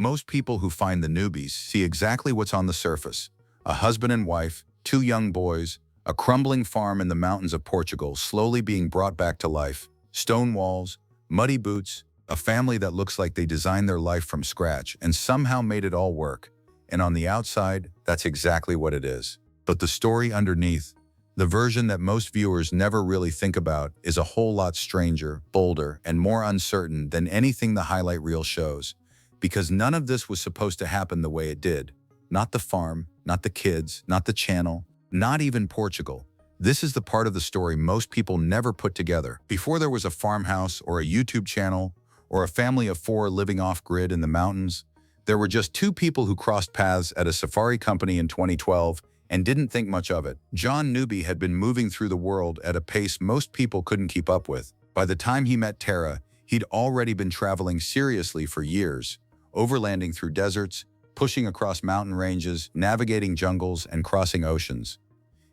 Most people who find the newbies see exactly what's on the surface: a husband and wife, two young boys, a crumbling farm in the mountains of Portugal slowly being brought back to life, stone walls, muddy boots, a family that looks like they designed their life from scratch and somehow made it all work. And on the outside, that's exactly what it is. But the story underneath, the version that most viewers never really think about, is a whole lot stranger, bolder, and more uncertain than anything the highlight reel shows. Because none of this was supposed to happen the way it did. Not the farm, not the kids, not the channel, not even Portugal. This is the part of the story most people never put together. Before there was a farmhouse or a YouTube channel or a family of 4 living off-grid in the mountains, there were just 2 people who crossed paths at a safari company in 2012 and didn't think much of it. John Newby had been moving through the world at a pace most people couldn't keep up with. By the time he met Tara, he'd already been traveling seriously for years, overlanding through deserts, pushing across mountain ranges, navigating jungles, and crossing oceans.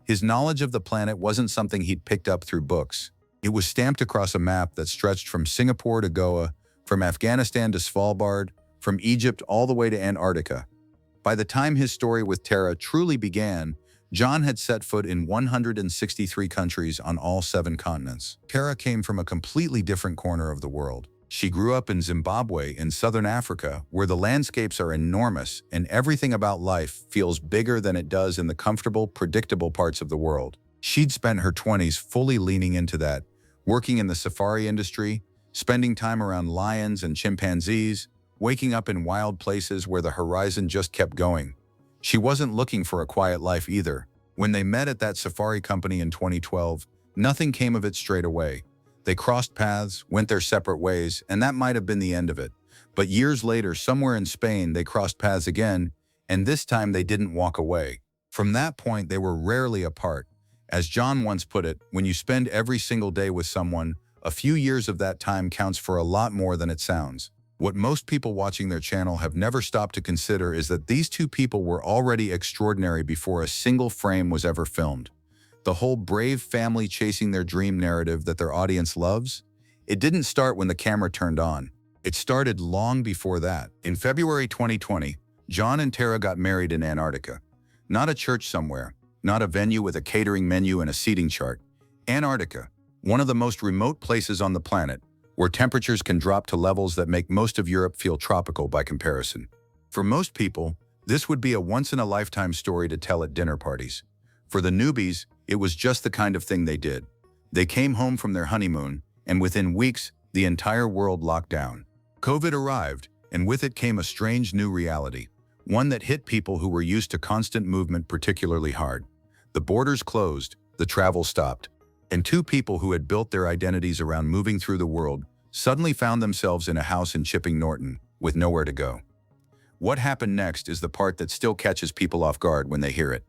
His knowledge of the planet wasn't something he'd picked up through books. It was stamped across a map that stretched from Singapore to Goa, from Afghanistan to Svalbard, from Egypt all the way to Antarctica. By the time his story with Tara truly began, John had set foot in 163 countries on all 7 continents. Tara came from a completely different corner of the world. She grew up in Zimbabwe in southern Africa, where the landscapes are enormous and everything about life feels bigger than it does in the comfortable, predictable parts of the world. She'd spent her 20s fully leaning into that, working in the safari industry, spending time around lions and chimpanzees, waking up in wild places where the horizon just kept going. She wasn't looking for a quiet life either. When they met at that safari company in 2012, nothing came of it straight away. They crossed paths, went their separate ways, and that might have been the end of it. But years later, somewhere in Spain, they crossed paths again, and this time they didn't walk away. From that point, they were rarely apart. As John once put it, when you spend every single day with someone, a few years of that time counts for a lot more than it sounds. What most people watching their channel have never stopped to consider is that these 2 people were already extraordinary before a single frame was ever filmed. The whole brave family chasing their dream narrative that their audience loves, it didn't start when the camera turned on. It started long before that. In February 2020, John and Tara got married in Antarctica. Not a church somewhere, not a venue with a catering menu and a seating chart. Antarctica, one of the most remote places on the planet, where temperatures can drop to levels that make most of Europe feel tropical by comparison. For most people, this would be a once-in-a-lifetime story to tell at dinner parties. For the newbies, it was just the kind of thing they did. They came home from their honeymoon, and within weeks, the entire world locked down. COVID arrived, and with it came a strange new reality, one that hit people who were used to constant movement particularly hard. The borders closed, the travel stopped, and 2 people who had built their identities around moving through the world suddenly found themselves in a house in Chipping Norton with nowhere to go. What happened next is the part that still catches people off guard when they hear it.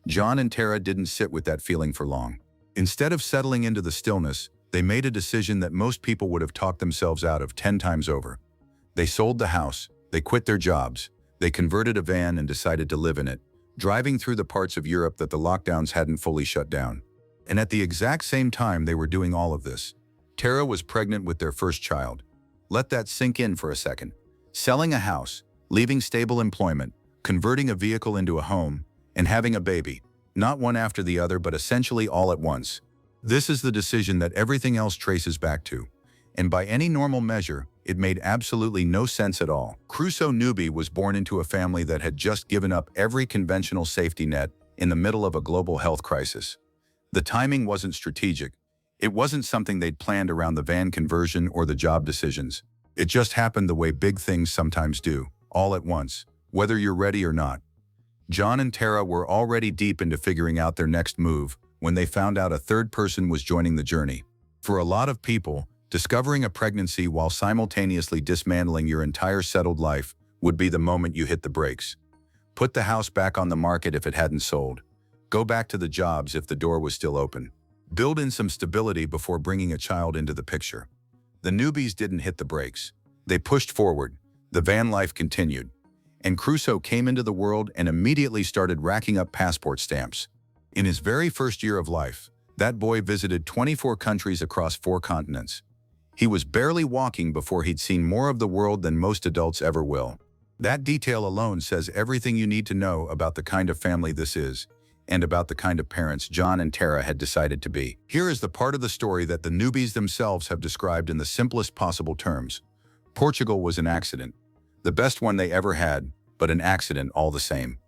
John and Tara didn't sit with that feeling for long. Instead of settling into the stillness, they made a decision that most people would have talked themselves out of 10 times over. They sold the house, they quit their jobs, they converted a van and decided to live in it, driving through the parts of Europe that the lockdowns hadn't fully shut down. And at the exact same time they were doing all of this, Tara was pregnant with their first child. Let that sink in for a second. Selling a house, leaving stable employment, converting a vehicle into a home, and having a baby, not one after the other, but essentially all at once. This is the decision that everything else traces back to. And by any normal measure, it made absolutely no sense at all. Crusoe Newby was born into a family that had just given up every conventional safety net in the middle of a global health crisis. The timing wasn't strategic. It wasn't something they'd planned around the van conversion or the job decisions. It just happened the way big things sometimes do, all at once, whether you're ready or not. John and Tara were already deep into figuring out their next move when they found out a third person was joining the journey. For a lot of people, discovering a pregnancy while simultaneously dismantling your entire settled life would be the moment you hit the brakes. Put the house back on the market if it hadn't sold. Go back to the jobs if the door was still open. Build in some stability before bringing a child into the picture. The newbies didn't hit the brakes. They pushed forward. The van life continued. And Crusoe came into the world and immediately started racking up passport stamps. In his very first year of life, that boy visited 24 countries across 4 continents. He was barely walking before he'd seen more of the world than most adults ever will. That detail alone says everything you need to know about the kind of family this is, and about the kind of parents John and Tara had decided to be. Here is the part of the story that the newbies themselves have described in the simplest possible terms. Portugal was an accident. The best one they ever had, but an accident all the same.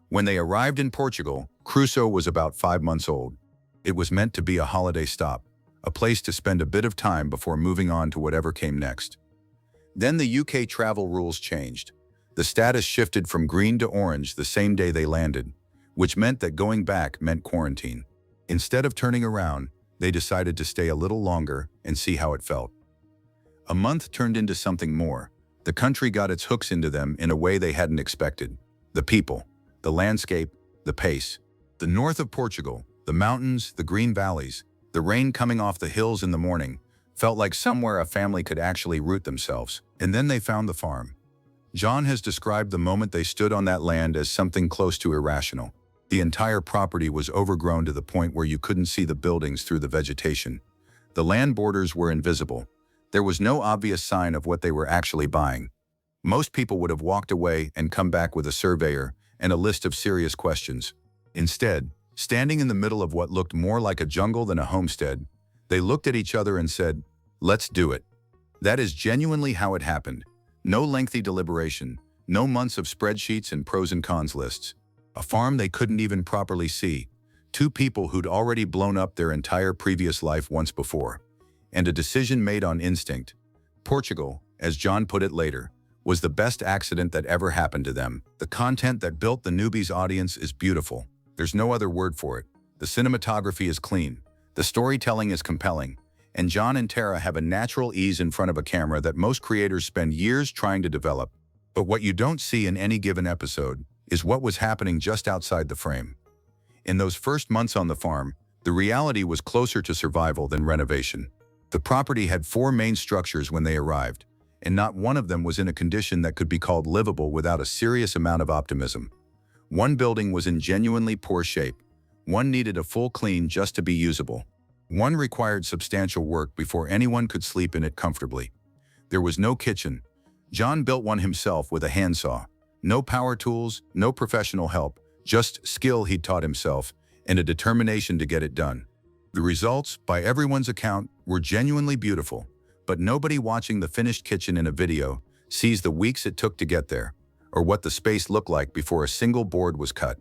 When they arrived in Portugal, Crusoe was about 5 months old. It was meant to be a holiday stop, a place to spend a bit of time before moving on to whatever came next. Then the UK travel rules changed. The status shifted from green to orange the same day they landed, which meant that going back meant quarantine. Instead of turning around, they decided to stay a little longer and see how it felt. A month turned into something more. The country got its hooks into them in a way they hadn't expected. The people, the landscape, the pace. The north of Portugal, the mountains, the green valleys, the rain coming off the hills in the morning, felt like somewhere a family could actually root themselves. And then they found the farm. John has described the moment they stood on that land as something close to irrational. The entire property was overgrown to the point where you couldn't see the buildings through the vegetation. The land borders were invisible. There was no obvious sign of what they were actually buying. Most people would have walked away and come back with a surveyor and a list of serious questions. Instead, standing in the middle of what looked more like a jungle than a homestead, they looked at each other and said, "Let's do it." That is genuinely how it happened. No lengthy deliberation, no months of spreadsheets and pros and cons lists. A farm they couldn't even properly see. Two people who'd already blown up their entire previous life once before. And a decision made on instinct. Portugal, as John put it later, was the best accident that ever happened to them. The content that built the newbies audience is beautiful. There's no other word for it. The cinematography is clean. The storytelling is compelling. And John and Tara have a natural ease in front of a camera that most creators spend years trying to develop. But what you don't see in any given episode is what was happening just outside the frame. In those first months on the farm, the reality was closer to survival than renovation. The property had 4 main structures when they arrived, and not one of them was in a condition that could be called livable without a serious amount of optimism. One building was in genuinely poor shape. One needed a full clean just to be usable. One required substantial work before anyone could sleep in it comfortably. There was no kitchen. John built one himself with a handsaw. No power tools, no professional help, just skill he'd taught himself and a determination to get it done. The results, by everyone's account, were genuinely beautiful, but nobody watching the finished kitchen in a video sees the weeks it took to get there, or what the space looked like before a single board was cut.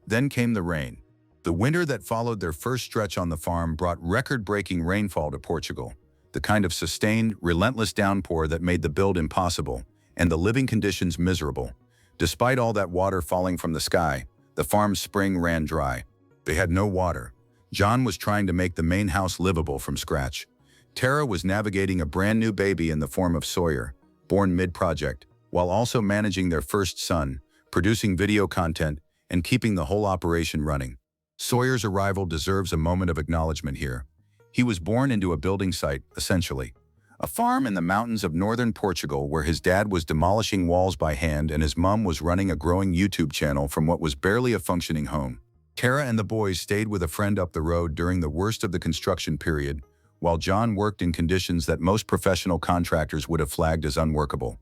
Then came the rain. The winter that followed their first stretch on the farm brought record-breaking rainfall to Portugal, the kind of sustained, relentless downpour that made the build impossible and the living conditions miserable. Despite all that water falling from the sky, the farm's spring ran dry. They had no water. John was trying to make the main house livable from scratch. Tara was navigating a brand new baby in the form of Sawyer, born mid-project, while also managing their first son, producing video content, and keeping the whole operation running. Sawyer's arrival deserves a moment of acknowledgement here. He was born into a building site, essentially. A farm in the mountains of northern Portugal where his dad was demolishing walls by hand and his mom was running a growing YouTube channel from what was barely a functioning home. Tara and the boys stayed with a friend up the road during the worst of the construction period, while John worked in conditions that most professional contractors would have flagged as unworkable.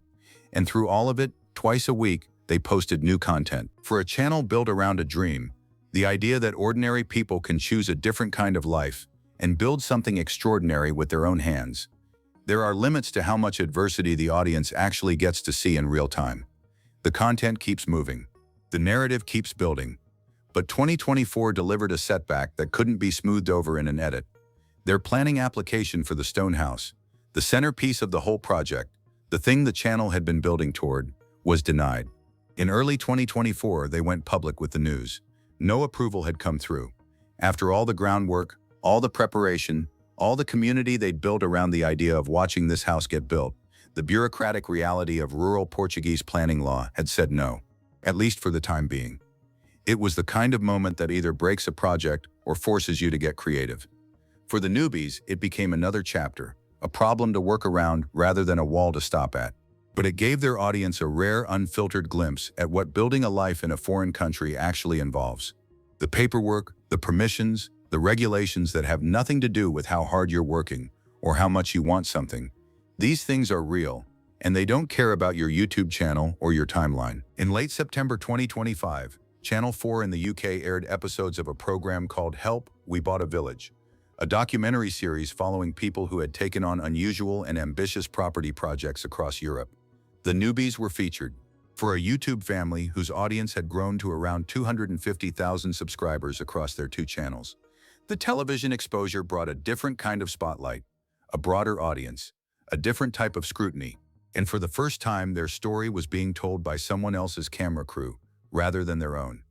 And through all of it, twice a week, they posted new content. For a channel built around a dream, the idea that ordinary people can choose a different kind of life and build something extraordinary with their own hands. There are limits to how much adversity the audience actually gets to see in real time. The content keeps moving. The narrative keeps building. But 2024 delivered a setback that couldn't be smoothed over in an edit. Their planning application for the stone house, the centerpiece of the whole project, the thing the channel had been building toward, was denied. In early 2024, they went public with the news. No approval had come through. After all the groundwork, all the preparation, all the community they'd built around the idea of watching this house get built, the bureaucratic reality of rural Portuguese planning law had said no, at least for the time being. It was the kind of moment that either breaks a project or forces you to get creative. For the newbies, it became another chapter, a problem to work around rather than a wall to stop at. But it gave their audience a rare, unfiltered glimpse at what building a life in a foreign country actually involves. The paperwork, the permissions, the regulations that have nothing to do with how hard you're working or how much you want something. These things are real, and they don't care about your YouTube channel or your timeline. In late September 2025, Channel 4 in the UK aired episodes of a program called Help, We Bought a Village, a documentary series following people who had taken on unusual and ambitious property projects across Europe. The Newbys were featured. For a YouTube family whose audience had grown to around 250,000 subscribers across their two channels, the television exposure brought a different kind of spotlight, a broader audience, a different type of scrutiny, and for the first time their story was being told by someone else's camera crew, rather than their own.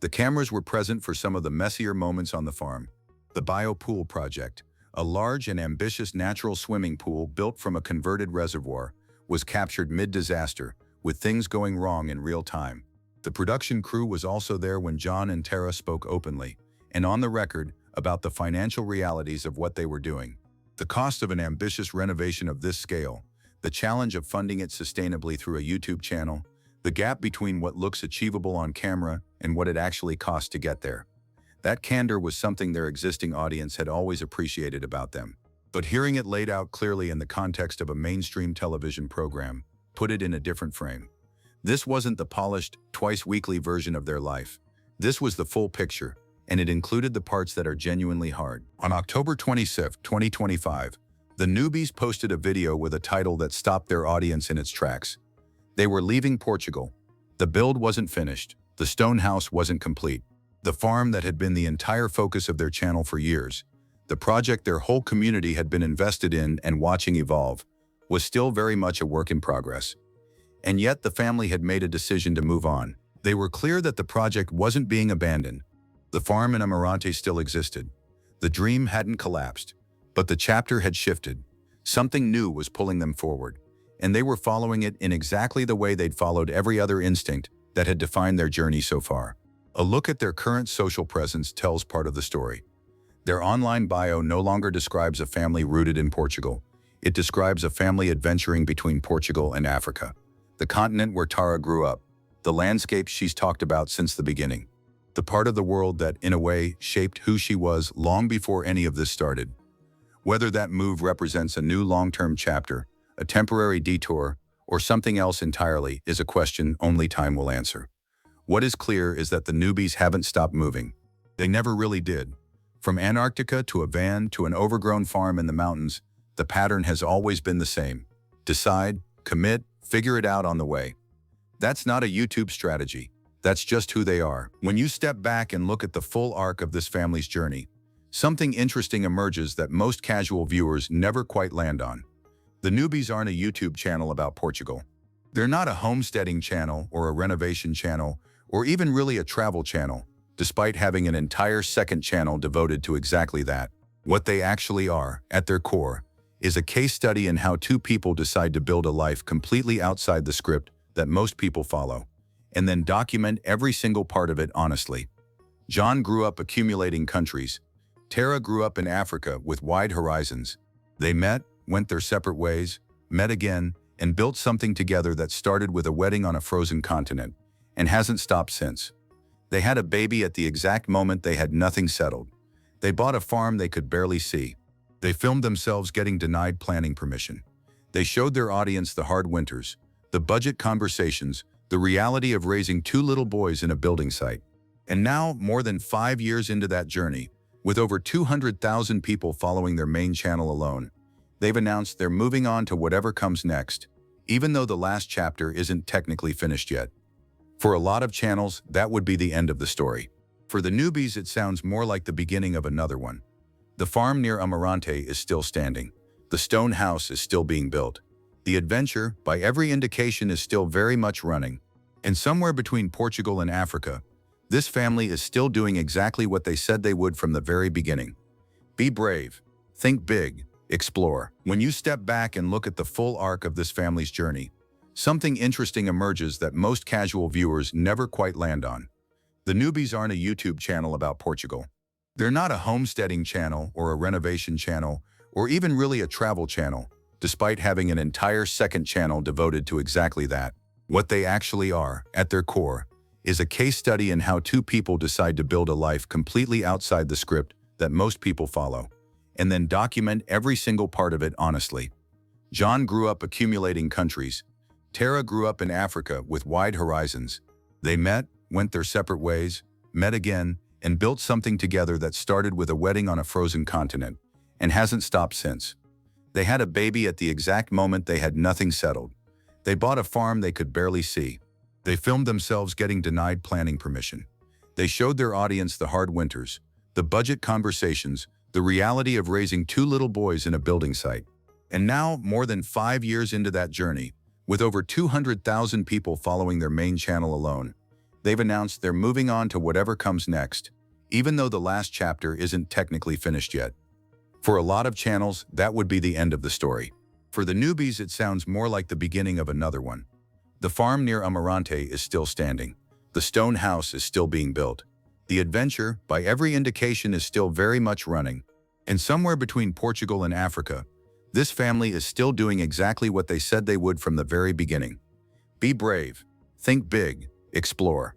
The cameras were present for some of the messier moments on the farm. The Biopool project, a large and ambitious natural swimming pool built from a converted reservoir, was captured mid-disaster, with things going wrong in real time. The production crew was also there when John and Tara spoke openly, and on the record, about the financial realities of what they were doing. The cost of an ambitious renovation of this scale, the challenge of funding it sustainably through a YouTube channel, the gap between what looks achievable on camera and what it actually costs to get there. That candor was something their existing audience had always appreciated about them. But hearing it laid out clearly in the context of a mainstream television program put it in a different frame. This wasn't the polished, twice-weekly version of their life. This was the full picture, and it included the parts that are genuinely hard. On October 26, 2025, the Newbys posted a video with a title that stopped their audience in its tracks. They were leaving Portugal. The build wasn't finished. The stone house wasn't complete. The farm that had been the entire focus of their channel for years, the project their whole community had been invested in and watching evolve, was still very much a work in progress. And yet the family had made a decision to move on. They were clear that the project wasn't being abandoned. The farm in Amarante still existed. The dream hadn't collapsed, but the chapter had shifted. Something new was pulling them forward, and they were following it in exactly the way they'd followed every other instinct that had defined their journey so far. A look at their current social presence tells part of the story. Their online bio no longer describes a family rooted in Portugal. It describes a family adventuring between Portugal and Africa, the continent where Tara grew up, the landscape she's talked about since the beginning, the part of the world that, in a way, shaped who she was long before any of this started. Whether that move represents a new long-term chapter, a temporary detour, or something else entirely is a question only time will answer. What is clear is that the Newbys haven't stopped moving. They never really did. From Antarctica to a van to an overgrown farm in the mountains, the pattern has always been the same. Decide, commit, figure it out on the way. That's not a YouTube strategy. That's just who they are. When you step back and look at the full arc of this family's journey, something interesting emerges that most casual viewers never quite land on. The Newbys aren't a YouTube channel about Portugal. They're not a homesteading channel or a renovation channel or even really a travel channel, despite having an entire second channel devoted to exactly that. What they actually are, at their core, is a case study in how two people decide to build a life completely outside the script that most people follow, and then document every single part of it honestly. John grew up accumulating countries. Tara grew up in Africa with wide horizons. They met, went their separate ways, met again, and built something together that started with a wedding on a frozen continent, and hasn't stopped since. They had a baby at the exact moment they had nothing settled. They bought a farm they could barely see. They filmed themselves getting denied planning permission. They showed their audience the hard winters, the budget conversations, the reality of raising two little boys in a building site. And now, more than 5 years into that journey, with over 200,000 people following their main channel alone, they've announced they're moving on to whatever comes next, even though the last chapter isn't technically finished yet. For a lot of channels, that would be the end of the story. For the Newbys, it sounds more like the beginning of another one. The farm near Amarante is still standing. The stone house is still being built. The adventure, by every indication, is still very much running. And somewhere between Portugal and Africa, this family is still doing exactly what they said they would from the very beginning. Be brave, think big, explore. When you step back and look at the full arc of this family's journey, something interesting emerges that most casual viewers never quite land on. The Newbys aren't a YouTube channel about Portugal. They're not a homesteading channel or a renovation channel or even really a travel channel, despite having an entire second channel devoted to exactly that. What they actually are, at their core, is a case study in how two people decide to build a life completely outside the script that most people follow, and then document every single part of it honestly. John grew up accumulating countries. Tara grew up in Africa with wide horizons. They met, went their separate ways, met again, and built something together that started with a wedding on a frozen continent, and hasn't stopped since. They had a baby at the exact moment they had nothing settled. They bought a farm they could barely see. They filmed themselves getting denied planning permission. They showed their audience the hard winters, the budget conversations, the reality of raising two little boys in a building site. And now, more than 5 years into that journey, with over 200,000 people following their main channel alone, they've announced they're moving on to whatever comes next, even though the last chapter isn't technically finished yet. For a lot of channels, that would be the end of the story. For the newbies, it sounds more like the beginning of another one. The farm near Amarante is still standing. The stone house is still being built. The adventure, by every indication, is still very much running. And somewhere between Portugal and Africa, this family is still doing exactly what they said they would from the very beginning. Be brave, think big, explore.